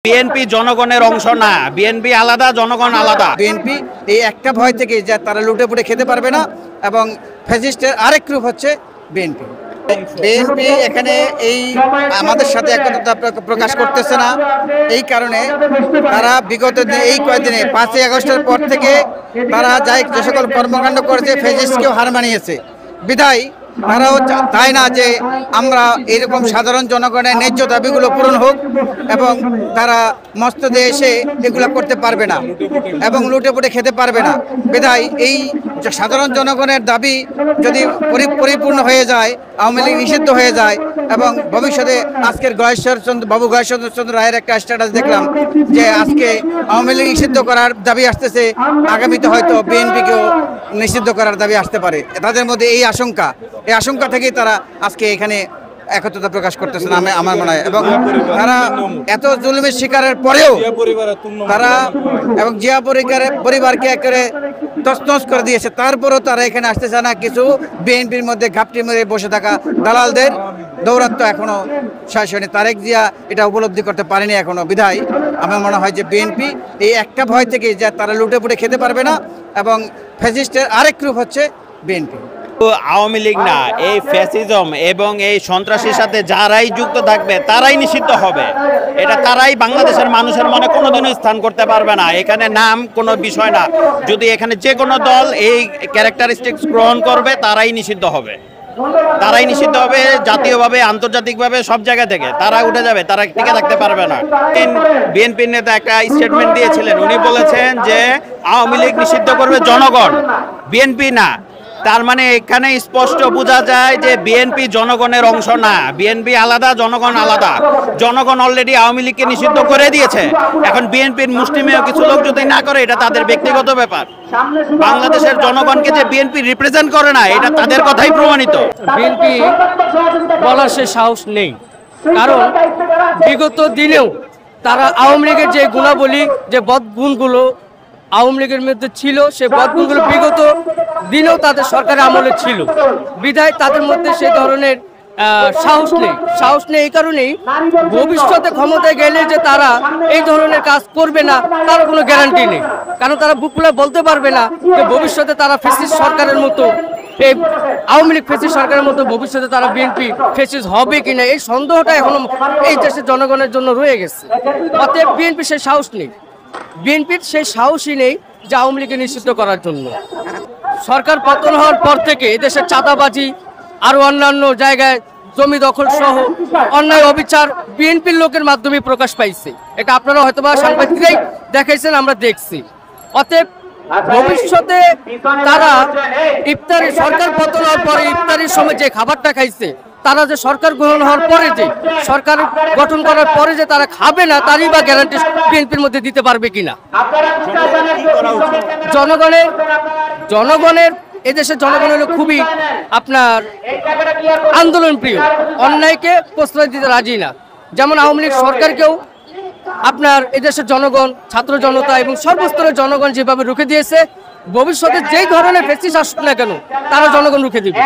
BNP জনগণের অংশ না, বিএনপি আলাদা, জনগণ আলাদা। বিএনপি এই একটা ভয় থেকে যে তারা লুটে পুটে খেতে পারবে না, এবং ফ্যাসিস্টের আরেক রূপ হচ্ছে বিএনপি। বিএনপি এখানে এই আমাদের সাথে একতা প্রকাশ করতেছে না, এই কারণে তারা বিগত এই কয়েকদিনে 5ই আগস্টের পর থেকে তারা যে সকল কর্মকাণ্ড করেছে, ফ্যাসিস্টকেও হার মানিয়েছে। বিধায় তারাও চায় না যে আমরা এরকম সাধারণ জনগণের ন্যায্য দাবিগুলো পূরণ হোক, এবং তারা মস্তদে এসে এগুলো করতে পারবে না এবং লুটে পুটে খেতে পারবে না। বিধায় এই সাধারণ জনগণের দাবি যদি পরিপূর্ণ হয়ে যায়, আওয়ামী লীগ নিষিদ্ধ হয়ে যায়, এবং ভবিষ্যতে আজকের বাবু গয়েশ্বরচন্দ্র রায়ের একটা স্ট্যাটাস দেখলাম যে আজকে আওয়ামী লীগ নিষিদ্ধ করার দাবি আসতেছে, আগামীতে হয়তো বিএনপিকেও নিষিদ্ধ করার দাবি আসতে পারে। তাদের মধ্যে এই আশঙ্কা থেকেই তারা আজকে এখানে একত্রতা প্রকাশ করতেছে না আমার মনে হয়। এবং তারা এত জুলুমের শিকারের পরেও তারা এবং জিয়া পরিবারকে একেবারে তছনছ করে দিয়েছে, তারপরেও তারা এখানে আসতেছে না। কিছু বিএনপির মধ্যে ঘাপটি মেরে বসে থাকা দালালদের দৌরাত্ম্য এখনো শেষ হয়নি। তারেক জিয়া এটা উপলব্ধি করতে পারেনি এখনো। বিধায় আমার মনে হয় যে বিএনপি এই একটা ভয় থেকে যে তারা লুটে পুটে খেতে পারবে না, এবং ফ্যাসিস্টের আরেক রূপ হচ্ছে বিএনপি। আওয়ামী লীগ না, এই ফ্যাসিজম এবং এই সন্ত্রাসীর সাথে যারাই যুক্ত থাকবে তারাই নিষিদ্ধ হবে। এটা তারাই বাংলাদেশের মানুষের মনে কোনোদিনও স্থান করতে পারবে না। এখানে নাম কোনো বিষয় না। যদি এখানে যে কোনো দল এই ক্যারেক্টারিস্টিক্স গ্রহণ করবে, তারাই নিষিদ্ধ হবে। তারাই নিষিদ্ধ হবে জাতীয়ভাবে, আন্তর্জাতিকভাবে, সব জায়গা থেকে তারা উঠে যাবে, তারা টিকে থাকতে পারবে না। বিএনপির নেতা একটা স্টেটমেন্ট দিয়েছিলেন, উনি বলেছেন যে আওয়ামী লীগ নিষিদ্ধ করবে জনগণ, বিএনপি না। তার মানে এখানে স্পষ্ট বোঝা যায় যে বিএনপি জনগণের অংশ না, বিএনপি আলাদা, জনগণ আলাদা। জনগণ অলরেডি আওয়ামী লীগকে নিষিদ্ধ করে দিয়েছে। এখন বিএনপির মুষ্টিমেয় কিছু লোক যদি না করে, এটা তাদের ব্যক্তিগত ব্যাপার। বাংলাদেশের জনগণকে যে বিএনপি রিপ্রেজেন্ট করে না, এটা তাদের কথাই প্রমাণিত। বিএনপি বলার সে সাহস নেই, কারণ বিগত দিনেও তারা আওয়ামী লীগের যে গুণাবলী, যে বদগুণগুলো আওয়ামী লীগের মধ্যে ছিল, সে বদগুণগুলো বিগত দিনেও তাদের সরকারের আমলে ছিল। বিধায় তাদের মধ্যে সে ধরনের সাহস নেই। এই কারণেই ভবিষ্যতে ক্ষমতায় গেলে যে তারা এই ধরনের কাজ করবে না, তার কোনো গ্যারান্টি নেই। কারণ তারা বুক খুলে বলতে পারবে না যে ভবিষ্যতে তারা ফ্যাসিস্ট সরকারের মতো, এই আওয়ামী লীগ ফ্যাসিস্ট সরকারের মতো ভবিষ্যতে তারা বিএনপি ফ্যাসিস্ট হবে কিনা, এই সন্দেহটা এখনো এই দেশের জনগণের জন্য রয়ে গেছে। অতএব বিএনপি সেই সাহস নেই, বিএনপির সেই সাহসই নেই যে আওয়ামী লীগকে নিষিদ্ধ করার জন্য। সরকার পতন হওয়ার পর থেকে এদেশের চাঁদাবাজি আরো অন্যান্য জায়গায় জমি দখল সহ অন্যায় অবিচার বিএনপির লোকের মাধ্যমে প্রকাশ পাইছে। এটা আপনারা হয়তোবা সাংবাদিকরাই দেখাইছেন, আমরা দেখছি। অতএব ভবিষ্যতে তারা ইফতারি, সরকার পতন হওয়ার পরে ইফতারির সময় যে খাবারটা খাইছে, তারা যে সরকার গ্রহণ হওয়ার পরে, যে সরকার গঠন করার পরে যে তারা খাবে না, তারই বা গ্যারান্টি বিএনপির মধ্যে দিতে পারবে কিনা। জনগণের এদেশের জনগণ হলো খুবই আপনার আন্দোলন প্রিয়, অন্যায়কে প্রশ্রয় দিতে রাজি না। যেমন আওয়ামী লীগ সরকারকেও আপনার এদেশের জনগণ, ছাত্র জনতা এবং সর্বস্তরের জনগণ যেভাবে রুখে দিয়েছে, ভবিষ্যতে যেই ধরনের ফ্যাসিস্ট আসুক না কেন, তারা জনগণ রুখে দিবে।